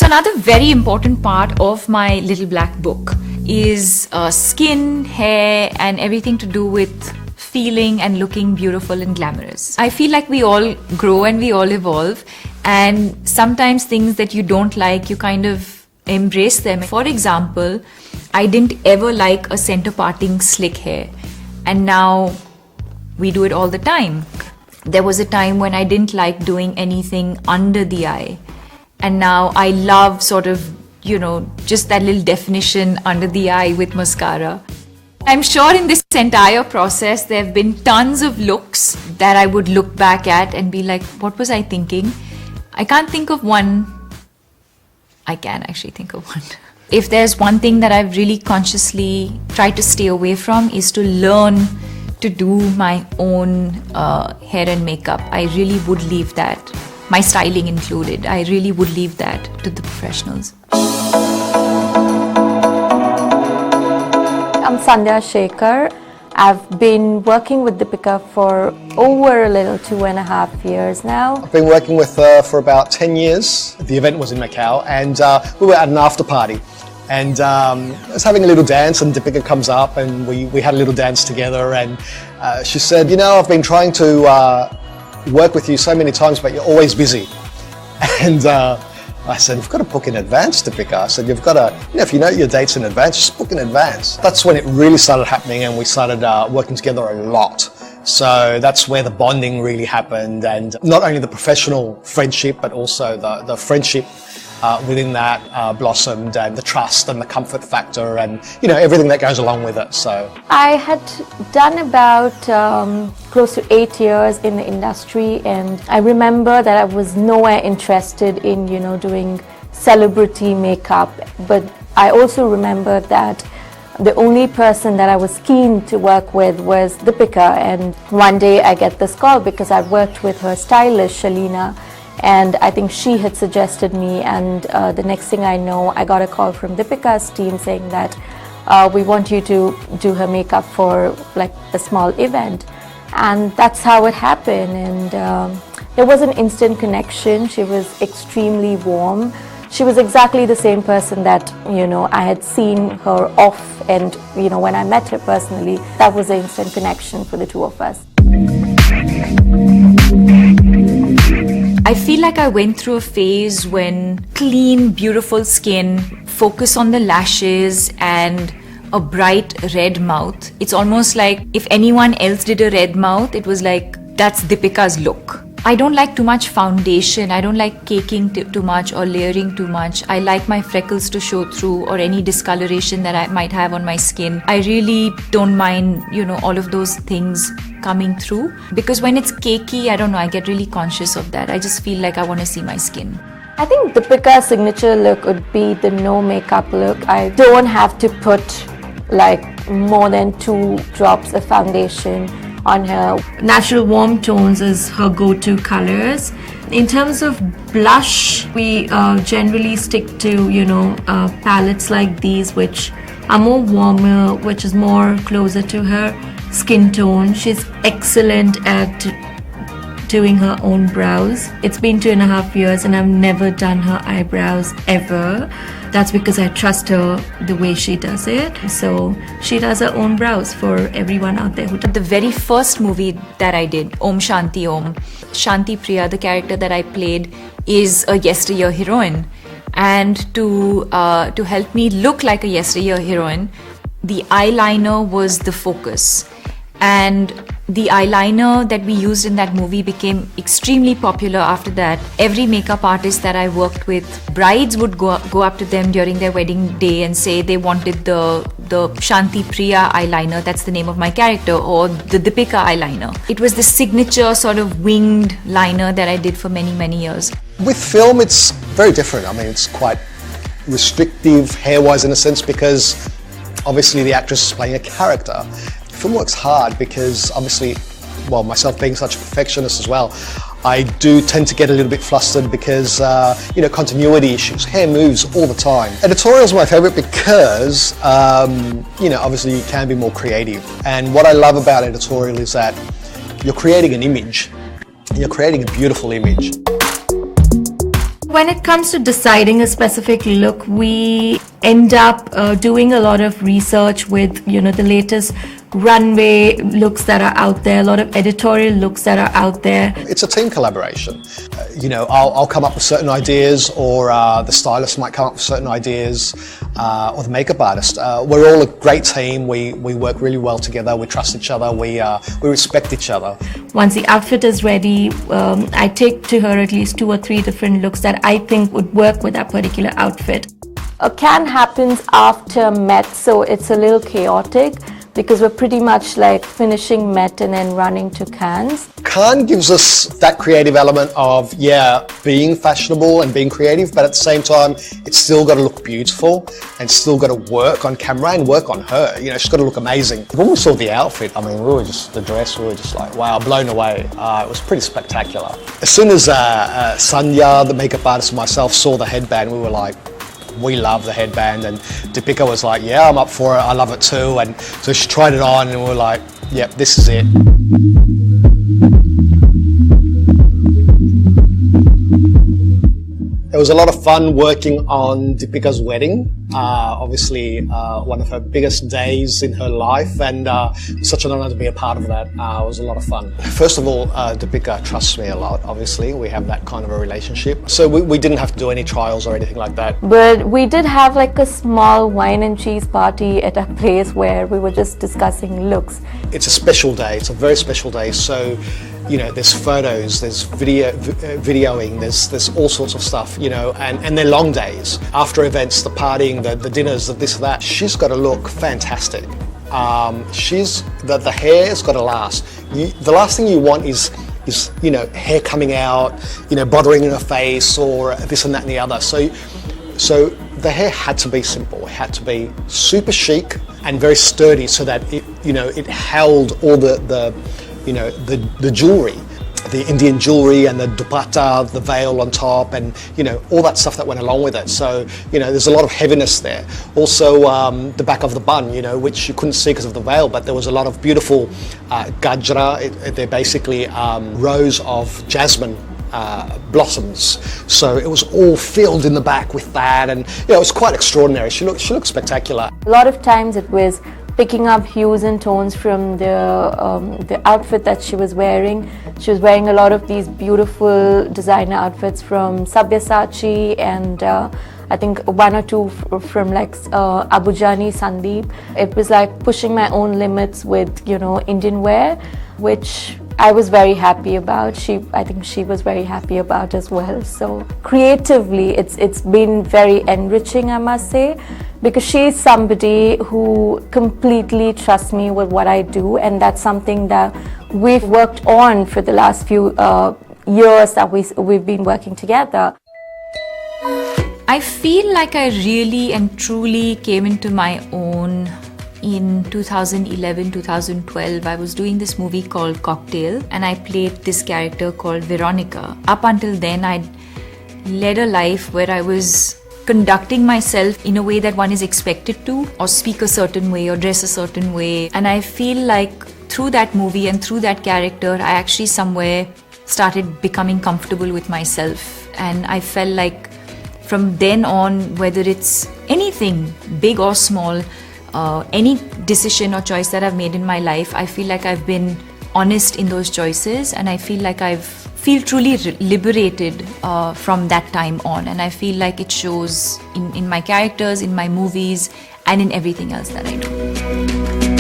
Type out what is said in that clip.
So another very important part of my little black book is skin, hair, and everything to do with feeling and looking beautiful and glamorous. I feel like we all grow and we all evolve, and sometimes things that you don't like, you kind of embrace them. For example, I didn't ever like a center parting slick hair, and now we do it all the time. There was a time when I didn't like doing anything under the eye, and now I love sort of, just that little definition under the eye with mascara. I'm sure in this entire process there have been tons of looks that I would look back at and be like, what was I thinking? I can't think of one. I can actually think of one. If there's one thing that I've really consciously tried to stay away from, is to learn to do my own hair and makeup. I really would leave that, my styling included, I really would leave that to the professionals. I'm Sandhya Shekhar. I've been working with Deepika for over a little 2.5 years now. I've been working with her for about 10 years. The event was in Macau, and we were at an after party. And I was having a little dance, and Deepika comes up, and we had a little dance together, and she said, I've been trying to work with you so many times, but you're always busy. And I said, you've got to book in advance, Deepika. I said, you've got to, if you know your dates in advance, just book in advance. That's when it really started happening, and we started working together a lot. So that's where the bonding really happened, and not only the professional friendship, but also the friendship within that blossomed, and the trust and the comfort factor, and everything that goes along with it. So I had done about close to 8 years in the industry, and I remember that I was nowhere interested in doing celebrity makeup, but I also remember that the only person that I was keen to work with was Deepika. And one day I get this call because I worked with her stylist Shalina, and I think she had suggested me, and the next thing I know, I got a call from Deepika's team saying that we want you to do her makeup for like a small event. And that's how it happened, and there was an instant connection. She was extremely warm. She was exactly the same person that I had seen her off, and when I met her personally, that was an instant connection for the two of us. I feel like I went through a phase when clean, beautiful skin, focus on the lashes, and a bright red mouth. It's almost like if anyone else did a red mouth, it was like, that's Deepika's look. I don't like too much foundation. I don't like caking too much or layering too much. I like my freckles to show through, or any discoloration that I might have on my skin. I really don't mind, all of those things coming through, because when it's cakey, I don't know, I get really conscious of that. I just feel like I want to see my skin. I think Deepika's signature look would be the no makeup look. I don't have to put like more than 2 drops of foundation on her. Natural warm tones is her go-to colors. In terms of blush, we generally stick to palettes like these, which are more warmer, which is more closer to her skin tone. She's excellent at doing her own brows. It's been 2.5 years and I've never done her eyebrows ever. That's because I trust her the way she does it. So she does her own brows for everyone out there. The very first movie that I did, Om Shanti Om, Shanti Priya, the character that I played, is a yesteryear heroine. And to help me look like a yesteryear heroine, the eyeliner was the focus. And the eyeliner that we used in that movie became extremely popular after that. Every makeup artist that I worked with, brides would go up to them during their wedding day and say they wanted the Shanti Priya eyeliner, that's the name of my character, or the Deepika eyeliner. It was the signature sort of winged liner that I did for many, many years. with film, it's very different. I mean, it's quite restrictive hair-wise in a sense, because obviously the actress is playing a character. Film works hard because obviously, well, myself being such a perfectionist as well, I do tend to get a little bit flustered because, continuity issues. Hair moves all the time. Editorials are my favorite because, obviously you can be more creative. And what I love about editorial is that you're creating an image. You're creating a beautiful image. When it comes to deciding a specific look, we end up doing a lot of research with, the latest runway looks that are out there, a lot of editorial looks that are out there. It's a team collaboration. I'll come up with certain ideas, or the stylist might come up with certain ideas, or the makeup artist. We're all a great team. We work really well together. We trust each other. We respect each other. Once the outfit is ready, I take to her at least 2 or 3 different looks that I think would work with that particular outfit. A can happens after Met, so it's a little chaotic, because we're pretty much like finishing Met and then running to Cannes. Cannes gives us that creative element of, being fashionable and being creative, but at the same time, it's still got to look beautiful and still got to work on camera and work on her. She's got to look amazing. When we saw the outfit, we were just like, wow, blown away. It was pretty spectacular. As soon as Sanya, the makeup artist, and myself saw the headband, we were like, we love the headband, and Deepika was like, yeah, I'm up for it, I love it too, and so she tried it on and we were like, yep, this is it. It was a lot of fun working on Deepika's wedding. Obviously, one of her biggest days in her life, and such an honor to be a part of that. It was a lot of fun. First of all, Deepika trusts me a lot, obviously. We have that kind of a relationship. So we didn't have to do any trials or anything like that. But we did have like a small wine and cheese party at a place where we were just discussing looks. It's a special day. It's a very special day. So, there's photos, there's videoing, there's all sorts of stuff, and they're long days. After events, the partying, the dinners, the this, that, she's got to look fantastic. The hair's got to last. The last thing you want is hair coming out, bothering in her face, or this and that and the other. So the hair had to be simple. It had to be super chic and very sturdy, so that it held all the jewelry, the Indian jewelry and the dupatta, the veil on top, and all that stuff that went along with it. So there's a lot of heaviness there. Also the back of the bun, which you couldn't see because of the veil, but there was a lot of beautiful gajra. They're basically rows of jasmine blossoms. So it was all filled in the back with that, and it was quite extraordinary. She looked spectacular. A lot of times it was picking up hues and tones from the outfit that she was wearing. She was wearing a lot of these beautiful designer outfits from Sabyasachi, and I think 1 or 2 from like Abujani Sandeep. It was like pushing my own limits with Indian wear, which I was very happy about. I think she was very happy about as well. So creatively, it's been very enriching, I must say, because she's somebody who completely trusts me with what I do, and that's something that we've worked on for the last few years that we've been working together. I feel like I really and truly came into my own in 2011-2012. I was doing this movie called Cocktail, and I played this character called Veronica. Up until then, I'd led a life where I was conducting myself in a way that one is expected to, or speak a certain way, or dress a certain way. And I feel like through that movie and through that character, I actually somewhere started becoming comfortable with myself. And I felt like from then on, whether it's anything big or small, any decision or choice that I've made in my life, I feel like I've been honest in those choices, and I feel like I feel truly liberated from that time on, and I feel like it shows in my characters, in my movies, and in everything else that I do.